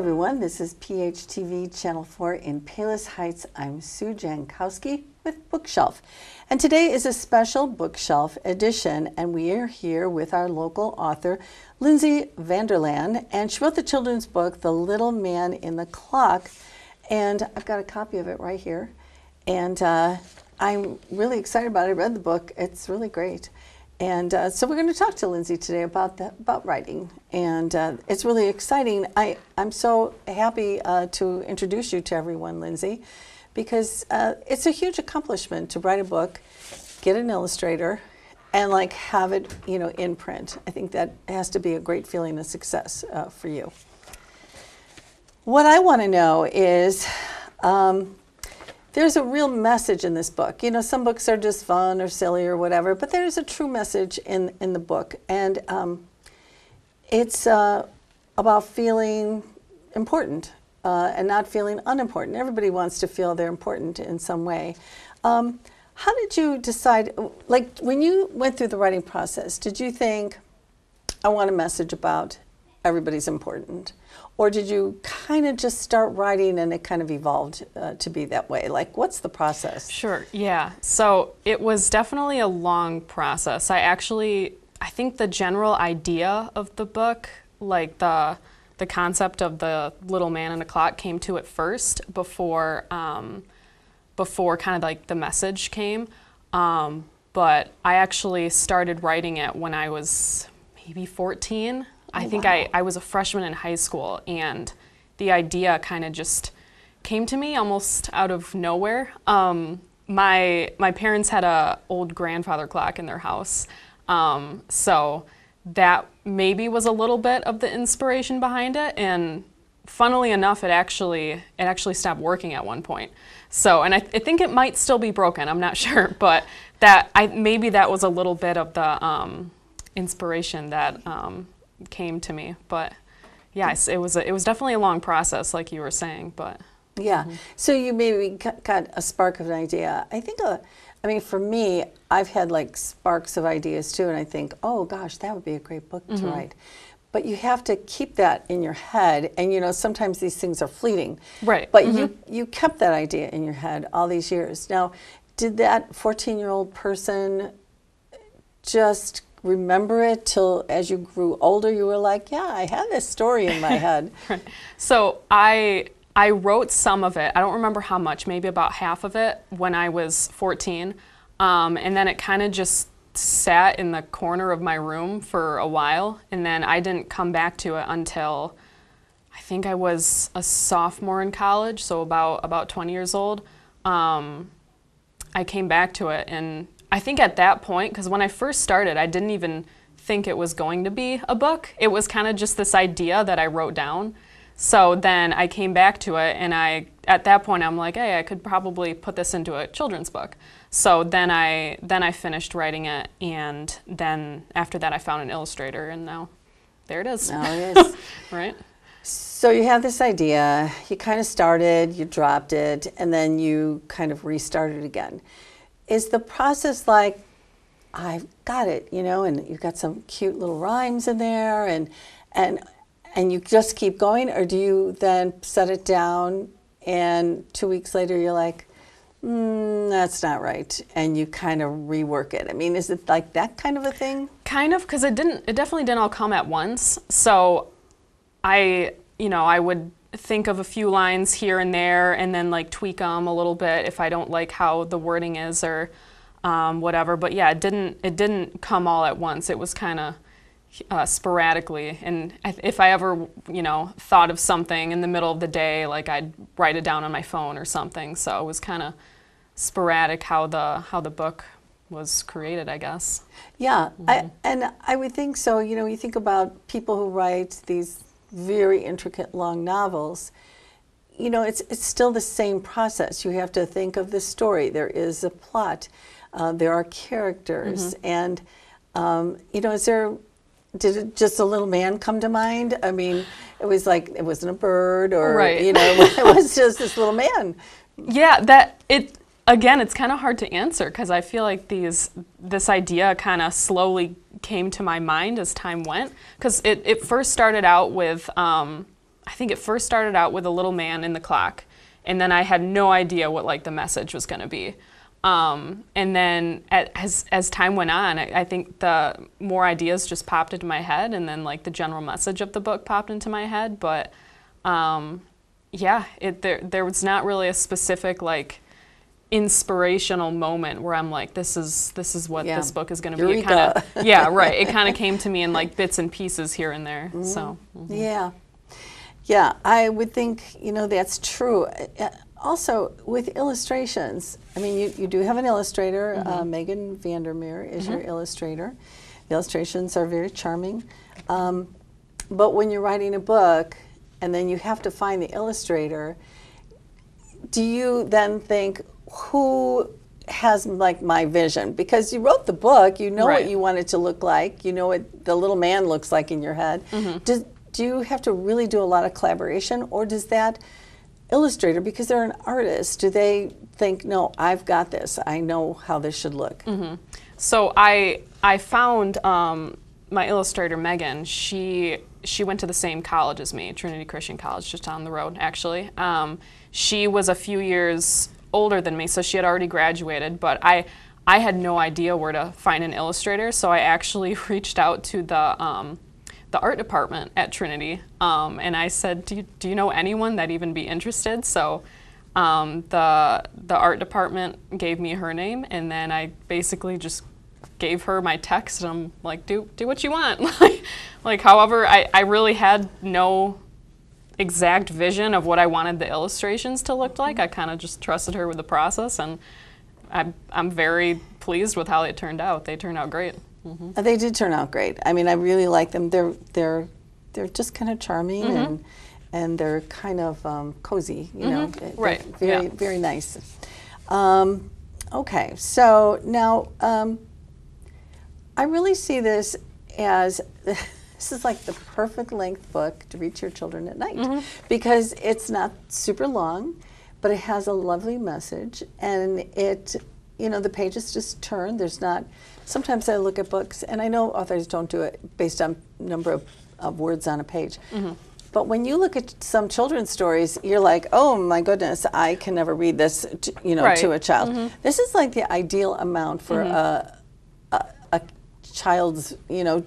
everyone, this is PHTV Channel 4 in Palos Heights. I'm Sue Jankowski with Bookshelf. And today is a special Bookshelf edition, and we are here with our local author, Lindsey Vanderlaan, and she wrote the children's book, The Little Man in the Clock, and I've got a copy of it right here. And I'm really excited about it. I read the book. It's really great. And so we're going to talk to Lindsey today about writing, and it's really exciting. I'm so happy to introduce you to everyone, Lindsey, because it's a huge accomplishment to write a book, get an illustrator, and like have it, in print. I think that has to be a great feeling of success for you. What I want to know is, there's a real message in this book. Some books are just fun or silly or whatever, but there's a true message in the book. And it's about feeling important and not feeling unimportant. Everybody wants to feel they're important in some way. How did you decide, like when you went through the writing process, did you think, I want a message about everybody's important? Or did you kind of just start writing and it kind of evolved to be that way? Like, what's the process? Sure, yeah. So it was definitely a long process. I think the general idea of the book, like the concept of the little man in a clock came to it first before kind of like the message came. But I actually started writing it when I was maybe 14. I think I was a freshman in high school, and the idea kind of just came to me almost out of nowhere. My parents had an old grandfather clock in their house, so that maybe was a little bit of the inspiration behind it. And funnily enough, it actually stopped working at one point. So, and I think it might still be broken. I'm not sure, but maybe that was a little bit of the inspiration that came to me. But yes, it was definitely a long process, like you were saying. But yeah, so you maybe got a spark of an idea. I think for me, I've had like sparks of ideas too, and I think, oh gosh, that would be a great book to write. But you have to keep that in your head, and sometimes these things are fleeting. Right. But you kept that idea in your head all these years. Now, did that 14-year-old person just remember it till as you grew older you were like, yeah, I had this story in my head? Right. So I wrote some of it. I don't remember how much, maybe about half of it when I was 14. And then it kind of just sat in the corner of my room for a while, and then I didn't come back to it until I think I was a sophomore in college, so about 20 years old. I came back to it, and I think at that point, because when I first started, I didn't even think it was going to be a book. It was kind of just this idea that I wrote down. So then I came back to it, and at that point I'm like, hey, I could probably put this into a children's book. So then I finished writing it, and then after that I found an illustrator, and now there it is. Now it is. Right? So you have this idea, you kind of started, you dropped it, and then you kind of restarted again. Is the process like, I've got it, and you've got some cute little rhymes in there, and you just keep going, or do you then set it down and 2 weeks later you're like, that's not right, and you kind of rework it? I mean, is it like that kind of a thing? Kind of, because it definitely didn't all come at once. So I would think of a few lines here and there and then like tweak them a little bit if I don't like how the wording is or whatever. But yeah, it didn't come all at once. It was kind of sporadically, and if I ever thought of something in the middle of the day, like I'd write it down on my phone or something. So it was kind of sporadic how the book was created, I guess. Yeah, I would think so. You think about people who write these very intricate long novels, it's still the same process. You have to think of the story. There is a plot. There are characters. And, did it just a little man come to mind? I mean, it was like, it wasn't a bird or, right. It was just this little man. Yeah, again, it's kind of hard to answer because I feel like this idea kind of slowly came to my mind as time went. Because it first started out with I think it first started out with a little man in the clock, and then I had no idea what like the message was going to be. And then as time went on, I think the more ideas just popped into my head, and then like the general message of the book popped into my head. But yeah, there was not really a specific like inspirational moment where I'm like, this is what this book is going to be. It kinda, yeah, right. It kind of came to me in like bits and pieces here and there. So yeah, I would think that's true. Also, with illustrations, I mean, you do have an illustrator. Megan Vandermeer is your illustrator. The illustrations are very charming. But when you're writing a book and then you have to find the illustrator, do you then think, who has like my vision? Because you wrote the book, you know what you want it to look like, you know what the little man looks like in your head. Do you have to really do a lot of collaboration, or does that illustrator, because they're an artist, do they think, no, I've got this, I know how this should look? So I found my illustrator, Megan. She went to the same college as me, Trinity Christian College, just down the road, actually. She was a few years older than me, so she had already graduated, but I had no idea where to find an illustrator, so I actually reached out to the art department at Trinity, and I said, do you know anyone that'd even be interested? So the art department gave me her name, and then I basically just gave her my text, and I'm like, do what you want. Like however, I really had no exact vision of what I wanted the illustrations to look like. I kind of just trusted her with the process, and I'm very pleased with how it turned out. They turned out great. They did turn out great. I mean, I really like them. They're just kind of charming, and they're kind of cozy, you know. Right. Very nice. Okay, so now I really see this as this is like the perfect length book to read to your children at night, because it's not super long, but it has a lovely message, and the pages just turn. There's not. Sometimes I look at books, and I know authors don't do it based on number of words on a page. But when you look at some children's stories, you're like, oh my goodness, I can never read this, to a child. This is like the ideal amount for a child's,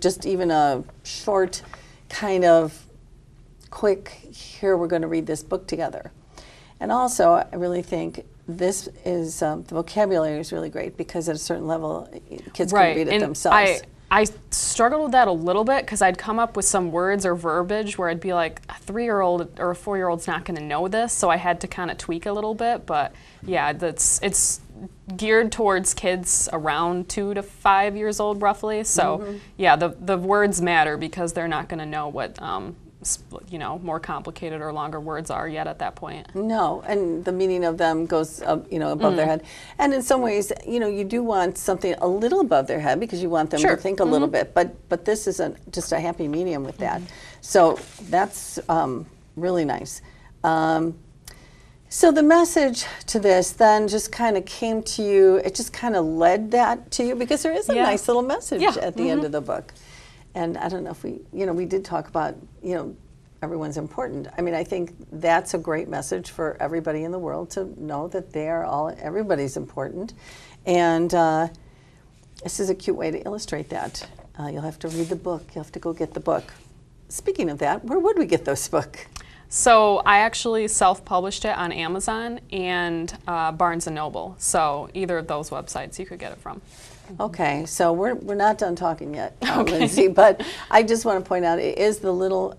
just even a short kind of quick, here we're going to read this book together. And also, I really think this is, the vocabulary is really great, because at a certain level, kids can read it themselves. I struggled with that a little bit, because I'd come up with some words or verbiage where I'd be like, a 3-year-old or a 4-year-old's not going to know this, so I had to kind of tweak a little bit. But yeah, it's geared towards kids around 2 to 5 years old, roughly. So yeah, the words matter, because they're not going to know what more complicated or longer words are yet at that point. No, and the meaning of them goes above their head. And in some ways, you do want something a little above their head, because you want them to think a little bit. But this isn't just a happy medium with that. So that's really nice. So the message to this then just kind of came to you. It just kind of led that to you, because there is a nice little message at the end of the book. And I don't know if we did talk about, everyone's important. I mean, I think that's a great message for everybody in the world, to know that everybody's important. And this is a cute way to illustrate that. You'll have to read the book. You'll have to go get the book. Speaking of that, where would we get this book? So I actually self-published it on Amazon and Barnes & Noble. So either of those websites you could get it from. Okay, so we're not done talking yet, Lindsey, but I just want to point out, it is the little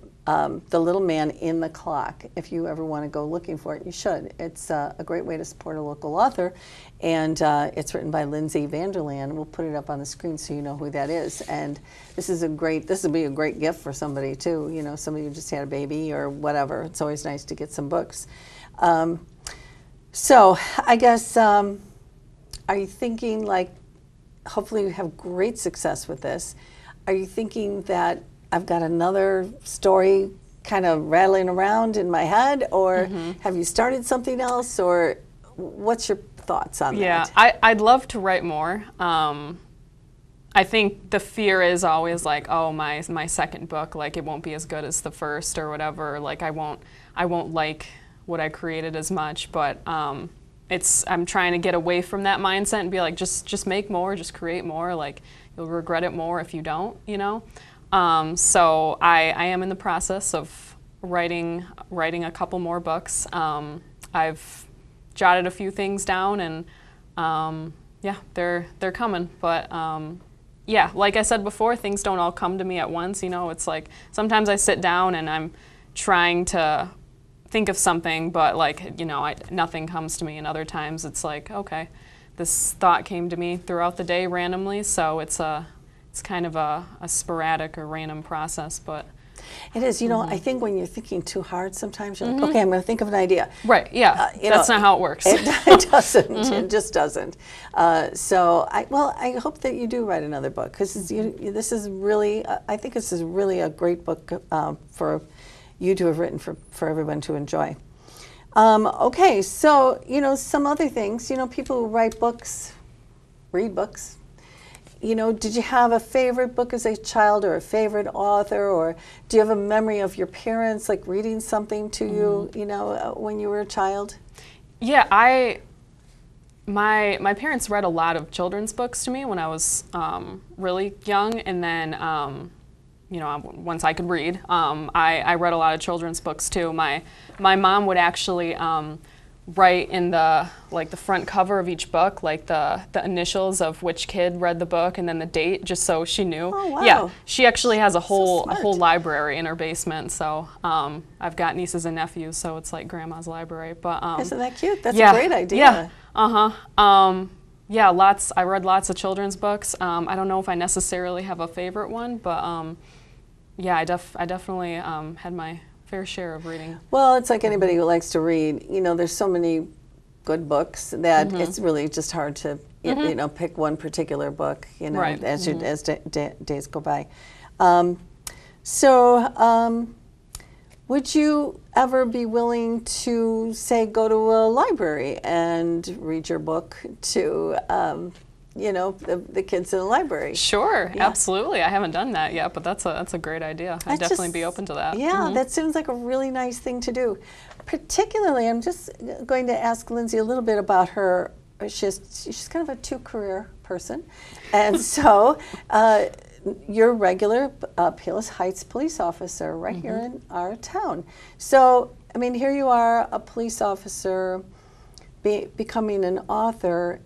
man in the clock. If you ever want to go looking for it, you should. It's a great way to support a local author, and it's written by Lindsey Vanderlaan. We'll put it up on the screen so you know who that is. And this would be a great gift for somebody too. Somebody who just had a baby or whatever. It's always nice to get some books. So I guess, are you thinking like, hopefully you have great success with this. Are you thinking that I've got another story kind of rattling around in my head, or have you started something else, or what's your thoughts on that? Yeah, I'd love to write more. I think the fear is always like, oh, my second book, like it won't be as good as the first or whatever. Like I won't like what I created as much. But I'm trying to get away from that mindset and be like, just make more, just create more. Like you'll regret it more if you don't, you know. So I am in the process of writing a couple more books. I've jotted a few things down, and yeah, they're coming. But yeah, like I said before, things don't all come to me at once. You know, it's like sometimes I sit down and I'm trying to think of something, but like, you know, nothing comes to me. And other times it's like, okay, this thought came to me throughout the day randomly. So it's kind of a sporadic or random process, but. It is, you know, I think when you're thinking too hard, sometimes you're like, okay, I'm going to think of an idea. Right, yeah, that's not how it works. It doesn't, it just doesn't. So, I hope that you do write another book, because this is really, I think this is really a great book for you to have written for everyone to enjoy. Okay, so, you know, some other things, you know, people who write books, read books. You know, did you have a favorite book as a child, or a favorite author, or do you have a memory of your parents like reading something to you, you know, when you were a child? Yeah, my parents read a lot of children's books to me when I was really young, and then you know, once I could read, I read a lot of children's books too. My mom would actually write in the front cover of each book, like the initials of which kid read the book and then the date, just so she knew. Oh, wow. Yeah, she actually has a whole library in her basement. So I've got nieces and nephews, so it's like grandma's library. But isn't that cute? That's yeah, a great idea. Yeah. Yeah. I read lots of children's books. I don't know if I necessarily have a favorite one, but yeah, I definitely had my fair share of reading. Well, it's like anybody who likes to read. You know, there's so many good books that it's really just hard to you know, pick one particular book. You know, right. as days go by. Would you ever be willing to, say, go to a library and read your book to you know, the kids in the library? Sure, yeah. Absolutely. I haven't done that yet, but that's a great idea. I'd definitely be open to that. Yeah, that seems like a really nice thing to do. Particularly, I'm just going to ask Lindsey a little bit about her. She's kind of a two-career person, and so you're a regular Palos Heights police officer right here in our town. So, I mean, here you are, a police officer, becoming an author.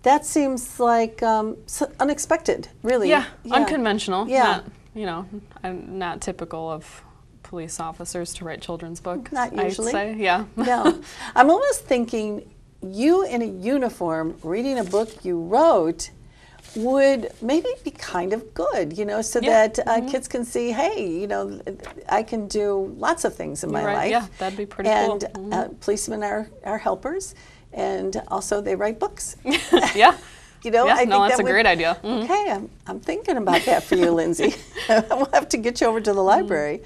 That seems like unexpected, really. Yeah, unconventional. Yeah. Not, you know, I'm not typical of police officers to write children's books. Not usually. I'd say, yeah. No. I'm almost thinking you in a uniform reading a book you wrote would maybe be kind of good, you know, so that kids can see, hey, you know, I can do lots of things in my life. Yeah, that'd be pretty cool. And policemen are helpers, and also they write books. Yeah. You know, yeah, I think that's a great idea. Okay, I'm thinking about that for you, Lindsey. We'll have to get you over to the library.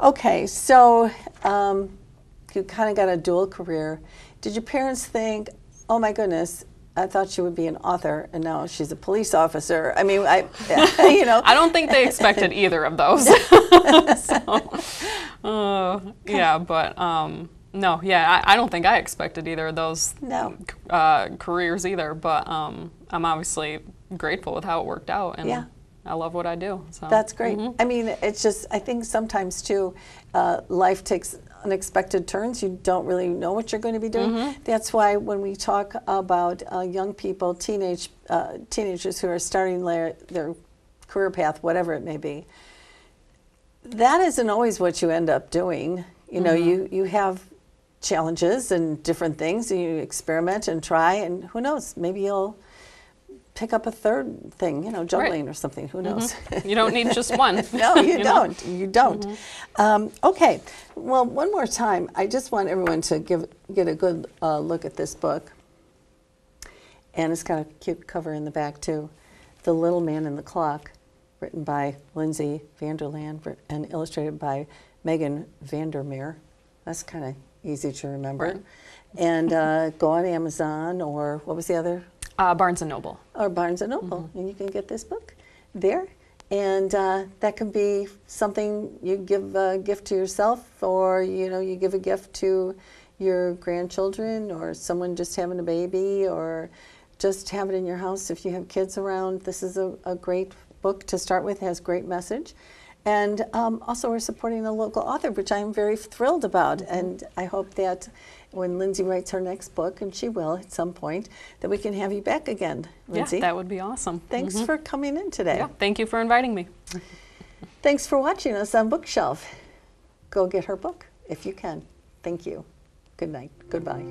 Okay, so you kind of got a dual career. Did your parents think, oh my goodness, I thought she would be an author, and now she's a police officer? I mean, you know. I don't think they expected either of those. Yeah, but no, yeah, I don't think I expected either of those careers either. But I'm obviously grateful with how it worked out, and I love what I do. So. That's great. I mean, it's just, I think sometimes too, life takes unexpected turns. You don't really know what you're going to be doing. That's why when we talk about young people, teenagers who are starting their career path, whatever it may be, that isn't always what you end up doing. You know, you have challenges and different things, and you experiment and try, and who knows, maybe you'll pick up a third thing, you know, juggling or something, who knows. You don't need just one. No, you don't. You don't. Okay, well, one more time, I just want everyone to get a good look at this book. And it's got a cute cover in the back, too. The Little Man and the Clock, written by Lindsey Vanderlaan and illustrated by Megan Vandermeer. That's kind of easy to remember. And go on Amazon, or what was the other? Barnes & Noble. Or Barnes & Noble, and you can get this book there. And that can be something you give a gift to yourself, or you give a gift to your grandchildren, or someone just having a baby, or just have it in your house if you have kids around. This is a great book to start with. It has great message. And also we're supporting a local author, which I'm very thrilled about. And I hope that when Lindsey writes her next book, and she will at some point, that we can have you back again, Lindsey. Yeah, that would be awesome. Thanks for coming in today. Yeah, thank you for inviting me. Thanks for watching us on Bookshelf. Go get her book if you can. Thank you. Good night. Goodbye.